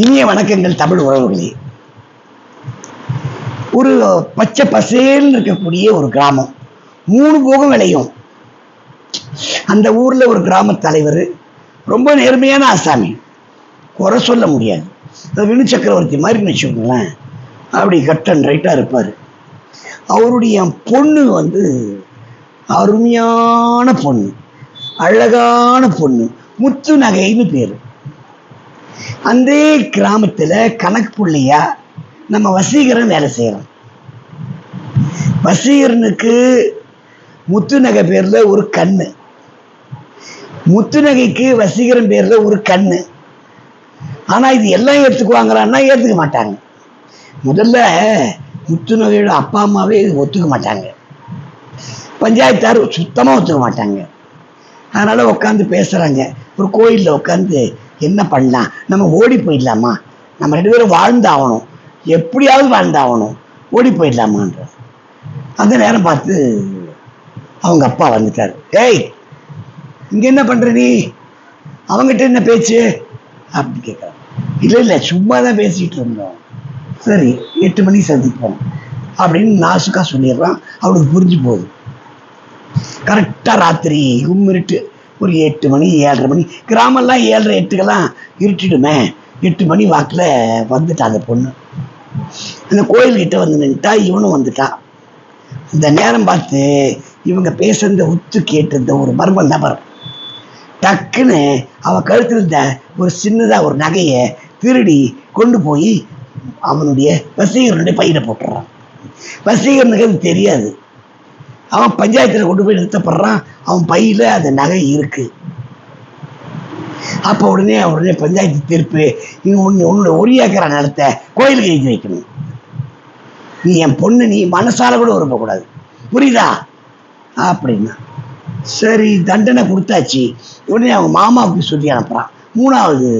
இனிய வணக்கங்கள் தமிழ் உறவுகளே. ஒரு பச்சை பசேல்னு இருக்கக்கூடிய ஒரு கிராமம், 3 போகம் விளையும். அந்த ஊர்ல ஒரு கிராம தலைவர், ரொம்ப நேர்மையான ஆசாமி, குறை சொல்ல முடியாது. வினு சக்கரவர்த்தி மாதிரி வச்சுக்கோங்களேன், அப்படி கட் அண்ட் ரைட்டா இருப்பார். அவருடைய பொண்ணு அருமையான பொண்ணு, அழகான பொண்ணு, முத்து நகைன்னு பேரு. அந்த கிராமத்துல கணக்கு புள்ளையா நம்ம வசீகரன் வேலை செய்யறோம். வசீகரனுக்கு முத்து நகை பேர்ல ஒரு கண்ணு, முத்து நகைக்கு வசீகரன் பேர்ல ஒரு கண்ணு. ஆனா இது எல்லாம் ஏத்துக்குவாங்களான்னா ஏத்துக்க மாட்டாங்க. முதல்ல முத்து நகையோட அப்பா அம்மாவே இது ஒத்துக்க மாட்டாங்க, பஞ்சாயத்தார் சுத்தமா ஒத்துக்க மாட்டாங்க. அதனால உட்காந்து பேசுறாங்க. ஒரு கோயில்ல உட்காந்து என்ன பண்ணலாம், நம்ம ஓடி போயிடலாமா, நம்ம 2 பேரும் வாழ்ந்தாகணும், எப்படியாவது வாழ்ந்தாகணும், ஓடி போயிடலாமான்ற. அந்த நேரம் பார்த்து அவங்க அப்பா வந்துட்டாரு. ஏய், இங்க என்ன பண்ற நீ, அவங்ககிட்ட என்ன பேச்சு அப்படின்னு கேட்குறாங்க. இல்லை சும்மா தான் பேசிட்டு இருந்தோம். சரி, 8 மணிக்கு சந்திப்போம் அப்படின்னு நாசுக்கா சொல்லிடுறான். அவளுக்கு புரிஞ்சு போகுது. கரெக்டாக ராத்திரி இருட்டு, ஒரு 8 மணி 7:30 மணி, கிராமெல்லாம் 7:30 8க்கெல்லாம் இருட்டிடுமே. 8 மணி வாக்கில் வந்துட்டா அந்த பொண்ணு. அந்த கோயில்கிட்ட வந்து நின்றுட்டா, இவனும் வந்துட்டான். அந்த நேரம் பார்த்து இவங்க பேசுறத உத்து கேட்டிருந்த ஒரு மர்ம நபர் டக்குன்னு அவ கழுத்துல இருந்த ஒரு சின்னதா ஒரு நகையை திருடி கொண்டு போய் அவனுடைய வசீகரனுடைய பையில போட்டுறான். வசீகரனுக்கு அது தெரியாது. அவன் பஞ்சாயத்துல கொண்டு போய் நிறுத்தப்படுறான். அவன் பையில அந்த நகை இருக்கு. அப்ப உடனே பஞ்சாயத்து தீர்ப்பு, நீ உன்னோட 1 ஏக்கரா நிலத்தை கோயிலுக்கு எழுதி வைக்கணும். நீ என் பொண்ணு, நீ மனசால கூட விரும்பக்கூடாது, புரியுதா அப்படின்னா. சரி, தண்டனை கொடுத்தாச்சு. உடனே அவங்க மாமாவுக்கு சொல்லி அனுப்புறான். 3வது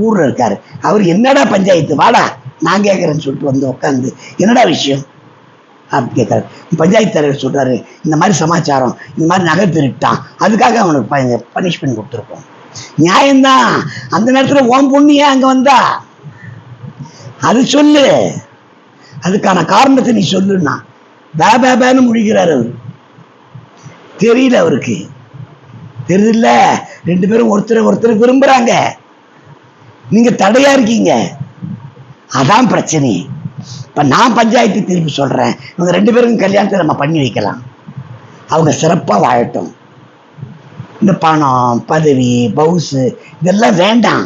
ஊர்ல இருக்காரு. அவர் என்னடா பஞ்சாயத்து, வாடா நான் கேட்கறேன்னு சொல்லிட்டு வந்து உட்காந்து, என்னடா விஷயம் அப்படி கேட்கறாரு. பஞ்சாயத்து தலைவர் சொல்றாரு, இந்த மாதிரி சமாச்சாரம், இந்த மாதிரி நகை திருட்டான், அதுக்காக அவனுக்கு பனிஷ்மெண்ட் கொடுத்துருக்கோம். நியாயம்தான். அந்த நேரத்துல உன் பொண்ணு ஏன் அங்க வந்தா, அது சொல்லு, அதுக்கான காரணத்தை நீ சொல்லுன்னா. பேன்னு முடிக்கிறாரு அவரு. தெரியல அவருக்கு, தெரியல. 2 பேரும் ஒருத்தர் விரும்புறாங்க, நீங்க தடையா இருக்கீங்க, அதான் பிரச்சனை. இப்ப நான் பஞ்சாயத்து தீர்ப்பு சொல்றேன், இவங்க 2 பேருக்கும் கல்யாணத்தை நம்ம பண்ணி வைக்கலாம், அவங்க சிறப்பா வாழட்டும். இந்த பணம் பதவி பவுசு இதெல்லாம் வேண்டாம்.